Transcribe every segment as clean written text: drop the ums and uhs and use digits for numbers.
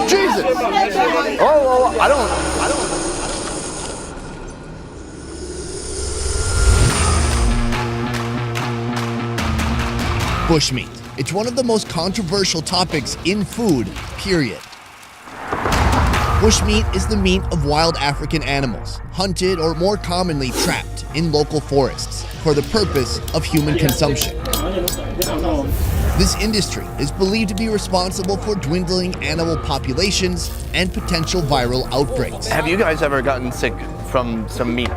Jesus! Oh, I don't. Bushmeat. It's one of the most controversial topics in food, period. Bushmeat is the meat of wild African animals, hunted or more commonly trapped in local forests for the purpose of human consumption. This industry is believed to be responsible for dwindling animal populations and potential viral outbreaks. Have you guys ever gotten sick from some meat?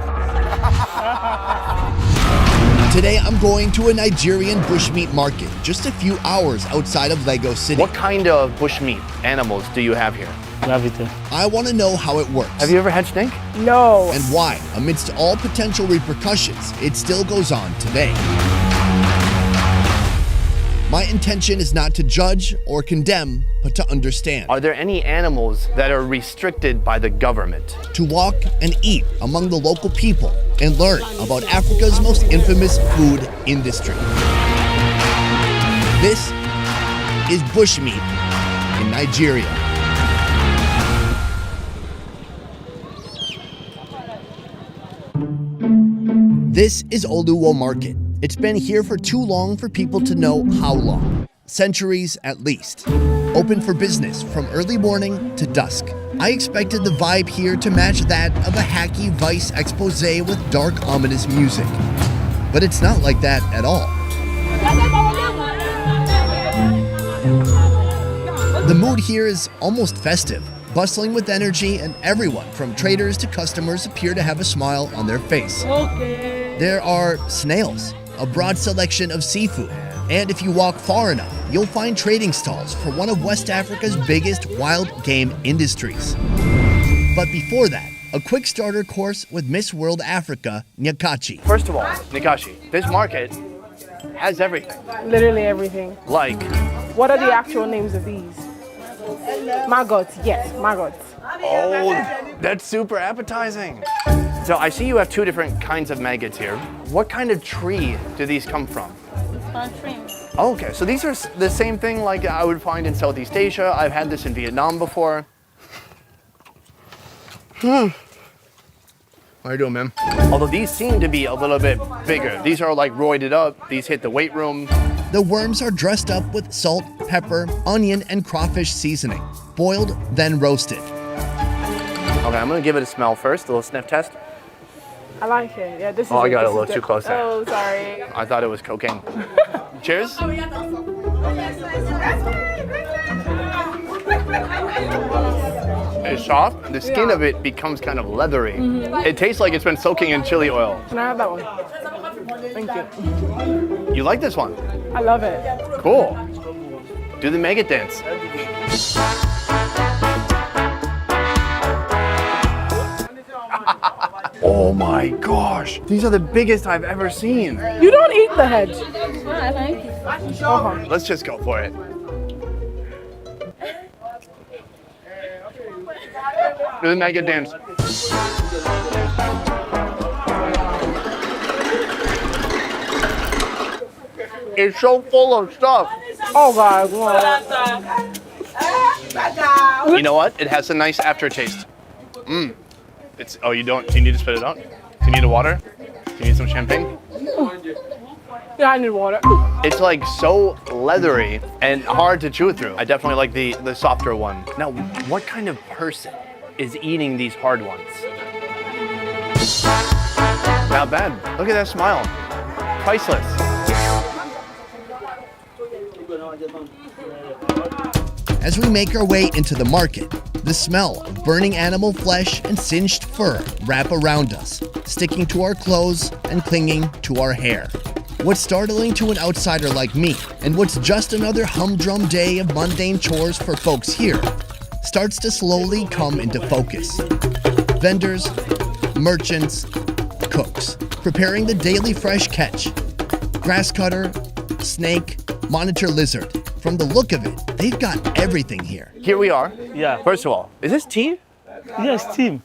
Today, I'm going to a Nigerian bushmeat market just a few hours outside of Lagos City. What kind of bushmeat animals do you have here? Gravity. I want to know how it works. Have you ever had snake? No. And why, amidst all potential repercussions, it still goes on today. My intention is not to judge or condemn, but to understand. Are there any animals that are restricted by the government? To walk and eat among the local people and learn about Africa's most infamous food industry. This is bushmeat in Nigeria. This is Oluwo Market. It's been here for too long for people to know how long. Centuries at least. Open for business from early morning to dusk. I expected the vibe here to match that of a hacky Vice expose with dark, ominous music. But it's not like that at all. The mood here is almost festive, bustling with energy, and everyone from traders to customers appear to have a smile on their face. There are snails, a broad selection of seafood, and if you walk far enough, you'll find trading stalls for one of West Africa's biggest wild game industries. But before that, a quick starter course with Miss World Africa, Nyakachi. First of all, Nikashi, this market has everything. Literally everything. Like, What are the actual names of these? Maggots, yes, maggots. oh, that's super appetizing. So I see you have two different kinds of maggots here. What kind of tree do these come from? Oh, okay, so these are the same thing like I would find in Southeast Asia. I've had this in Vietnam before. How you doing, man? Although these seem to be a little bit bigger. These are like roided up. These hit the weight room. The worms are dressed up with salt, pepper, onion, and crawfish seasoning, boiled, then roasted. Okay, I'm gonna give it a smell first, a little sniff test. I like it. Yeah, this is. Oh, I got this a little is too good. close there. Oh, sorry. I thought it was cocaine. Cheers. It's soft. The skin of it becomes kind of leathery. It tastes like it's been soaking in chili oil. Can I have that one? Thank you. You like this one? I love it. Cool. Do the maggot dance. Oh my gosh. These are the biggest I've ever seen. You don't eat the head. Let's just go for it. Do the maggot dance. It's so full of stuff. Oh God. You know what? It has a nice aftertaste. It's, oh, you don't, do you need to spit it out? Do you need a water? Do you need some champagne? Yeah, I need water. It's like so leathery and hard to chew through. I definitely like the softer one. Now, what kind of person is eating these hard ones? Not bad. Look at that smile. Priceless. As we make our way into the market, the smell of burning animal flesh and singed fur wrap around us, sticking to our clothes and clinging to our hair. What's startling to an outsider like me, and what's just another humdrum day of mundane chores for folks here, starts to slowly come into focus. Vendors, merchants, cooks, preparing the daily fresh catch. Grass cutter, snake, monitor lizard. From the look of it, they've got everything here. Here we are. Yeah. First of all, is this tea? Yes, team.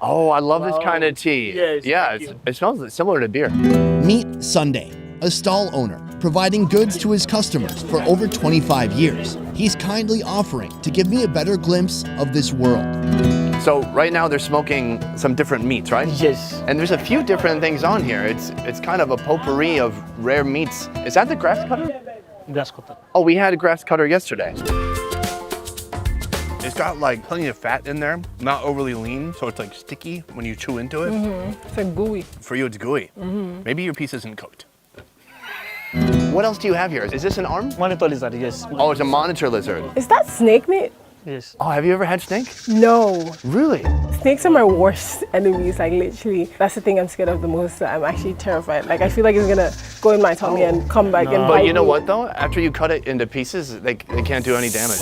Oh, I love this kind of tea. Yes, Yeah, thank it smells similar to beer. Meet Sunday, a stall owner, providing goods to his customers for over 25 years. He's kindly offering to give me a better glimpse of this world. So right now they're smoking some different meats, right? Yes. And there's a few different things on here. It's kind of a potpourri of rare meats. Is that the grass cutter? Grass cutter. Oh, we had a grass cutter yesterday. It's got like plenty of fat in there, not overly lean, so it's like sticky when you chew into it. It's like gooey. For you, it's gooey. Maybe your piece isn't cooked. What else do you have here? Is this an arm? Monitor lizard, yes. Oh, it's a monitor lizard. Is that snake meat? Yes. Oh, have you ever had snake? No. Really? Snakes are my worst enemies. Like literally, that's the thing I'm scared of the most. I'm actually terrified. Like I feel like it's gonna go in my tummy and come back and bite But you know me. what though? After you cut it into pieces, they can't do any damage.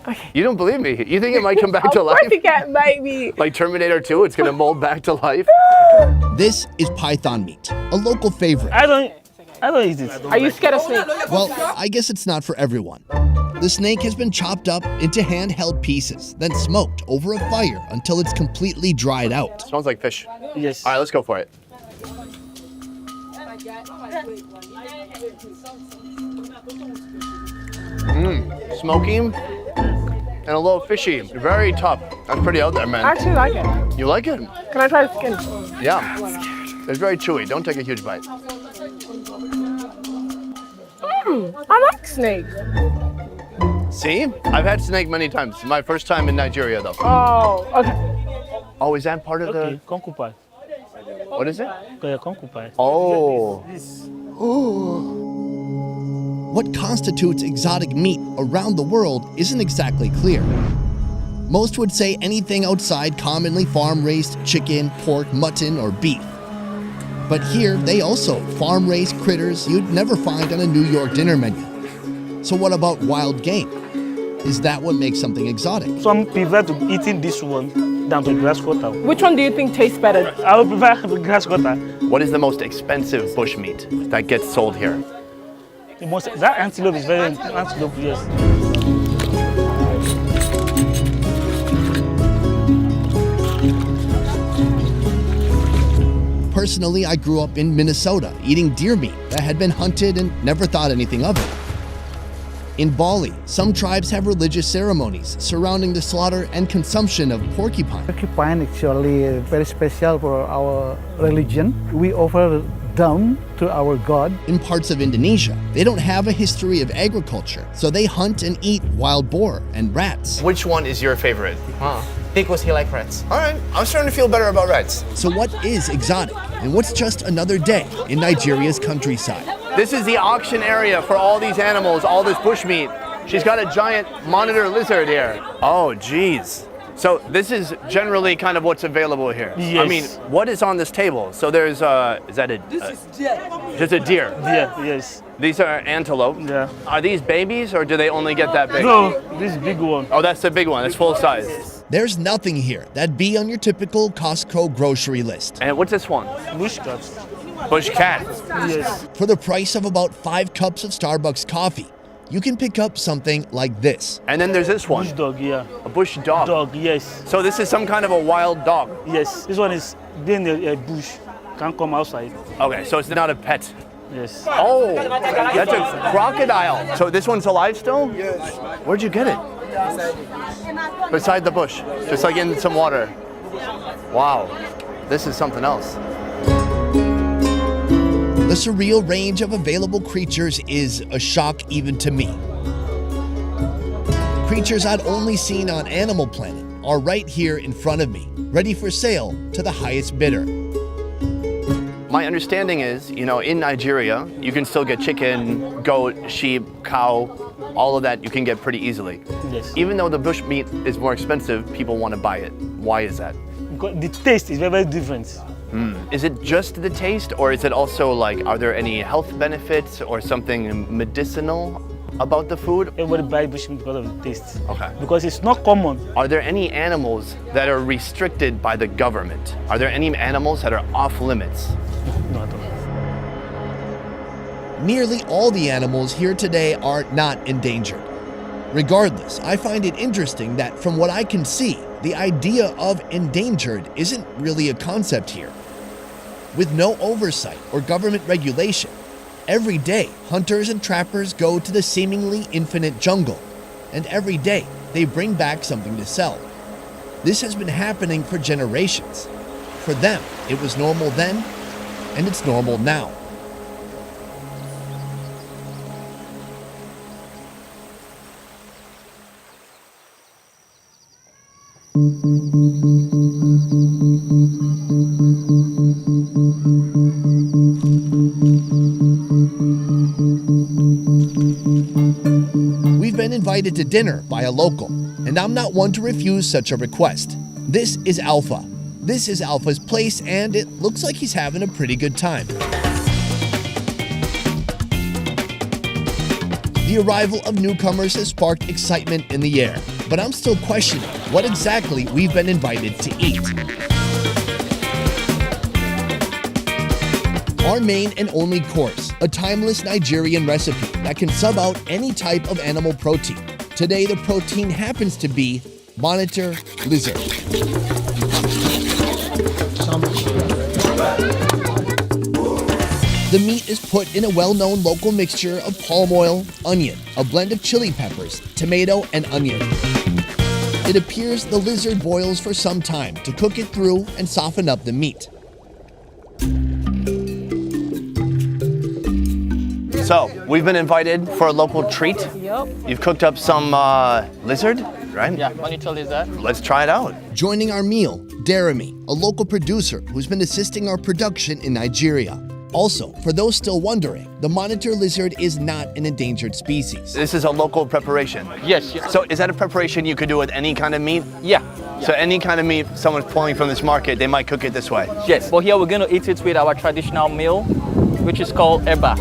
Okay. You don't believe me? You think it might come back to Of life? course it can't bite me. Like Terminator 2, it's gonna mold back to life? This is python meat, a local favorite. I don't eat it. Are you scared of snakes? Well, I guess it's not for everyone. The snake has been chopped up into handheld pieces, then smoked over a fire until it's completely dried out. Smells like fish. Yes. All right, let's go for it. Smoky and a little fishy. Very tough. That's pretty out there, I man. actually like it. You like it? Can I try the skin? Yeah. It's very chewy. Don't take a huge bite. I like snake. See? I've had snake many times. My first time in Nigeria, though. Oh, okay. Oh, is that part of Okay, concubine. What is it? Okay, concubine. Oh. What constitutes exotic meat around the world isn't exactly clear. Most would say anything outside commonly farm-raised chicken, pork, mutton, or beef. But here, they also farm-raised critters you'd never find on a New York dinner menu. So what about wild game? Is that what makes something exotic? Some prefer to eating this one than the grass cutter. Which one do you think tastes better? I would prefer the grass cutter. What is the most expensive bush meat that gets sold here? That antelope is very antelope, yes. Personally, I grew up in Minnesota eating deer meat that had been hunted and never thought anything of it. In Bali, some tribes have religious ceremonies surrounding the slaughter and consumption of porcupine. Porcupine actually very special for our religion. We offer them to our God. In parts of Indonesia, they don't have a history of agriculture, so they hunt and eat wild boar and rats. Which one is your favorite? Because he likes rats. All right, I'm starting to feel better about rats. So what is exotic, and what's just another day in Nigeria's countryside? This is the auction area for all these animals, all this bushmeat. She's got a giant monitor lizard here. Oh, geez. So this is generally kind of what's available here. Yes. I mean, what is on this table? So there's, is that a... This is deer. Just a deer. Yeah, yes. These are antelope. Yeah. Are these babies or do they only get that big? No, this big one. Oh, that's the big one. That's full size. There's nothing here that'd be on your typical Costco grocery list. And what's this one? Bush cat. Bush cat. Yes. For the price of about 5 cups of Starbucks coffee, you can pick up something like this. And then there's this one, Bush dog, yeah. a bush dog. Dog, yes. So this is some kind of a wild dog. Yes. This one is in a bush. Can't come outside. Okay, so it's not a pet. Yes. Oh, that's a crocodile. So this one's alive still? Yes. Where'd you get it? Beside the bush, just like in some water. Wow, this is something else. The surreal range of available creatures is a shock even to me. Creatures I'd only seen on Animal Planet are right here in front of me, ready for sale to the highest bidder. My understanding is, you know, in Nigeria, you can still get chicken, goat, sheep, cow, all of that you can get pretty easily. Yes. Even though the bush meat is more expensive, people want to buy it. Why is that? Because the taste is very, very different. Is it just the taste, or is it also like, are there any health benefits or something medicinal about the food? Everybody buy bush meat because of the taste. Okay. Because it's not common. Are there any animals that are restricted by the government? Are there any animals that are off limits? No, at all. Nearly all the animals here today are not endangered. Regardless, I find it interesting that from what I can see, the idea of endangered isn't really a concept here. With no oversight or government regulation, every day hunters and trappers go to the seemingly infinite jungle, and every day they bring back something to sell. This has been happening for generations. For them, it was normal then, and it's normal now. We've been invited to dinner by a local, and I'm not one to refuse such a request. This is Alpha. This is Alpha's place, and it looks like he's having a pretty good time. The arrival of newcomers has sparked excitement in the air, but I'm still questioning what exactly we've been invited to eat. Our main and only course, a timeless Nigerian recipe that can sub out any type of animal protein. Today, the protein happens to be monitor lizard. The meat is put in a well-known local mixture of palm oil, onion, a blend of chili peppers, tomato, and onion. It appears the lizard boils for some time to cook it through and soften up the meat. So, we've been invited for a local treat. Yep. You've cooked up some lizard, right? Yeah, monitor lizard. Let's try it out. Joining our meal, Darami, a local producer who's been assisting our production in Nigeria. Also, for those still wondering, the monitor lizard is not an endangered species. This is a local preparation. Yes. So, is that a preparation you could do with any kind of meat? Yeah. So, any kind of meat someone's pulling from this market, they might cook it this way. Yes. But here we're going to eat it with our traditional meal, which is called eba.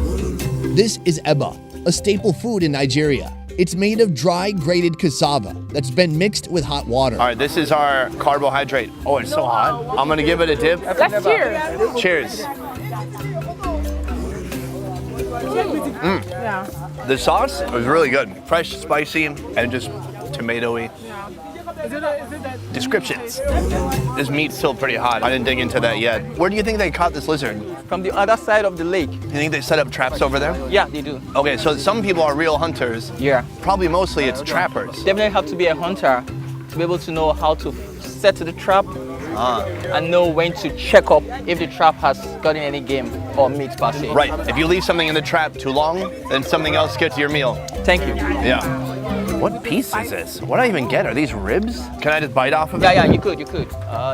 This is eba, a staple food in Nigeria. It's made of dry, grated cassava that's been mixed with hot water. All right, this is our carbohydrate. Oh, it's so hot. I'm gonna give it a dip. Let's cheers. Cheers. Yeah. The sauce was really good. Fresh, spicy, and just tomatoey. Is it that? Descriptions. This meat's still pretty hot. I didn't dig into that yet. Where do you think they caught this lizard? From the other side of the lake. You think they set up traps over there? Yeah, they do. Okay, so some people are real hunters. Yeah. Probably mostly it's trappers. Definitely have to be a hunter to be able to know how to set the trap and know when to check up if the trap has gotten any game or meat per se. Right. If you leave something in the trap too long, then something else gets your meal. Thank you. Yeah. What piece is this? What do I even get? Are these ribs? Can I just bite off of it? Yeah, you could.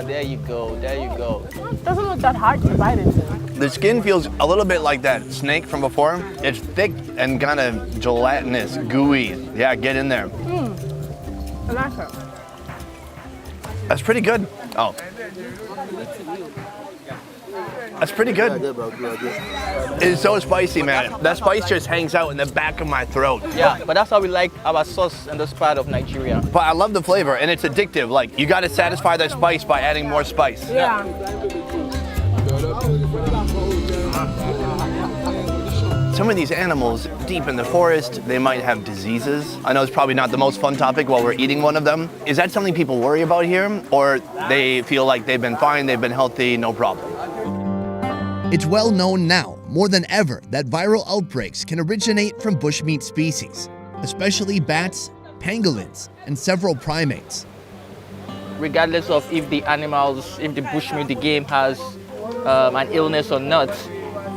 There you go. It doesn't look that hard to bite into. The skin feels a little bit like that snake from before. It's thick and kind of gelatinous, gooey. Yeah, get in there. I like it. That's pretty good. Oh. That's pretty good. It's so spicy, man. That spice just hangs out in the back of my throat. Yeah, but that's how we like our sauce in this part of Nigeria. But I love the flavor, and it's addictive. Like, you gotta satisfy that spice by adding more spice. Yeah. Some of these animals, deep in the forest, they might have diseases. I know it's probably not the most fun topic while we're eating one of them. Is that something people worry about here? Or they feel like they've been fine, they've been healthy, no problem? It's well known now, more than ever, that viral outbreaks can originate from bushmeat species, especially bats, pangolins, and several primates. Regardless of if the animals, if the bushmeat, the game has an illness or not,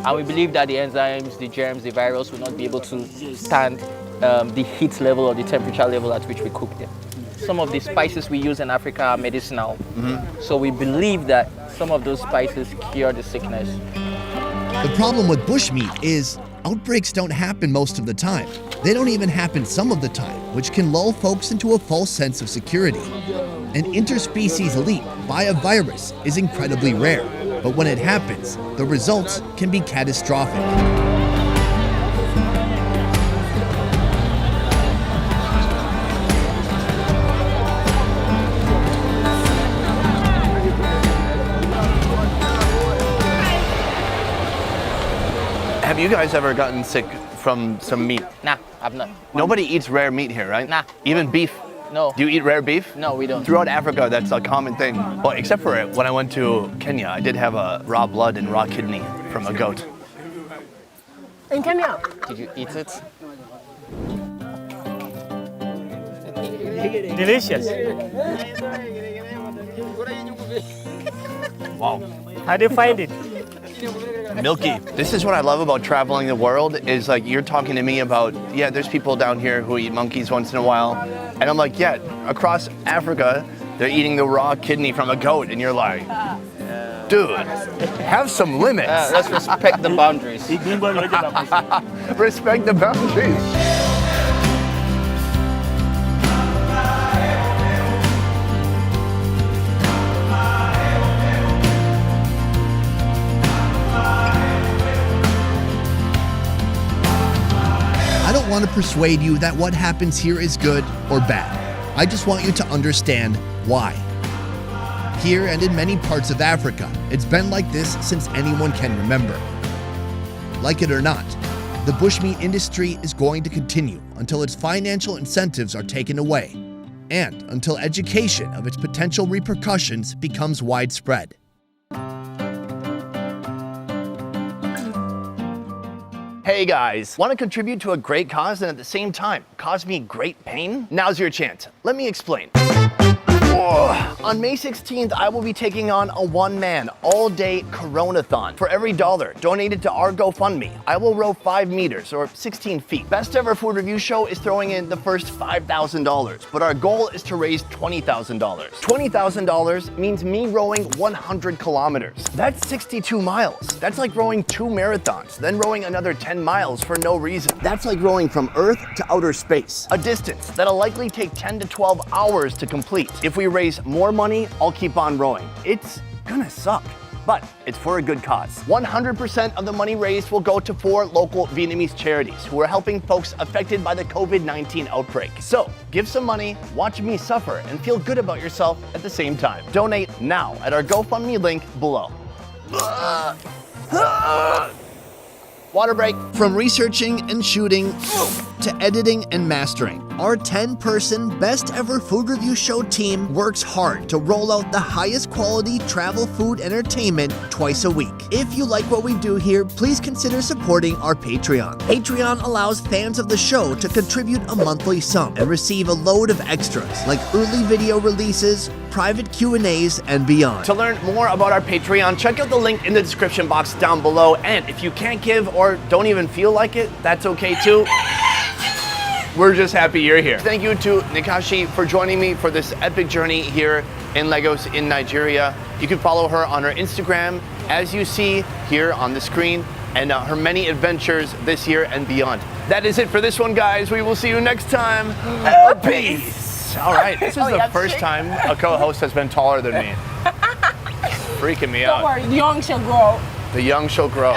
and we believe that the enzymes, the germs, the virus will not be able to stand the heat level or the temperature level at which we cook them. Some of the spices we use in Africa are medicinal. So we believe that some of those spices cure the sickness. The problem with bushmeat is outbreaks don't happen most of the time. They don't even happen some of the time, which can lull folks into a false sense of security. An interspecies leap by a virus is incredibly rare, but when it happens, the results can be catastrophic. Have you guys ever gotten sick from some meat? Nah, I've not. Nobody eats rare meat here, right? Nah. Even beef? No. Do you eat rare beef? No, we don't. Throughout Africa, that's a common thing. Well, except for when I went to Kenya, I did have a raw blood and raw kidney from a goat. In Kenya. Did you eat it? Delicious. Wow. How do you find it? Milky. This is what I love about traveling the world is like you're talking to me about, yeah, there's people down here who eat monkeys once in a while. And I'm like, yeah, across Africa, they're eating the raw kidney from a goat. And you're like, dude, have some limits. Let's respect the boundaries. Respect the boundaries. I don't want to persuade you that what happens here is good or bad. I just want you to understand why. Here and in many parts of Africa, it's been like this since anyone can remember. Like it or not, the bushmeat industry is going to continue until its financial incentives are taken away and until education of its potential repercussions becomes widespread. Hey guys, want to contribute to a great cause and at the same time cause me great pain? Now's your chance. Let me explain. On May 16th, I will be taking on a one-man, all-day Coronathon. For every $1 donated to our GoFundMe, I will row 5 meters or 16 feet. Best Ever Food Review Show is throwing in the first $5,000, but our goal is to raise $20,000. $20,000 means me rowing 100 kilometers. That's 62 miles. That's like rowing 2 marathons, then rowing another 10 miles for no reason. That's like rowing from Earth to outer space, a distance that'll likely take 10 to 12 hours to complete. If we raise more money, I'll keep on rowing. It's gonna suck, but it's for a good cause. 100% of the money raised will go to 4 local Vietnamese charities who are helping folks affected by the COVID-19 outbreak. So give some money, watch me suffer, and feel good about yourself at the same time. Donate now at our GoFundMe link below. Water break. From researching and shooting to editing and mastering, our 10-person Best Ever Food Review Show team works hard to roll out the highest quality travel food entertainment twice a week. If you like what we do here, please consider supporting our Patreon. Patreon allows fans of the show to contribute a monthly sum and receive a load of extras like early video releases, private Q&As, and beyond. To learn more about our Patreon, check out the link in the description box down below. And if you can't give or don't even feel like it, that's okay too. We're just happy you're here. Thank you to Nkashi for joining me for this epic journey here in Lagos in Nigeria. You can follow her on her Instagram, as you see here on the screen, and her many adventures this year and beyond. That is it for this one, guys. We will see you next time. Peace. All right, this is the first time a co-host has been taller than me. Freaking me out. Don't worry, the young shall grow. The young shall grow.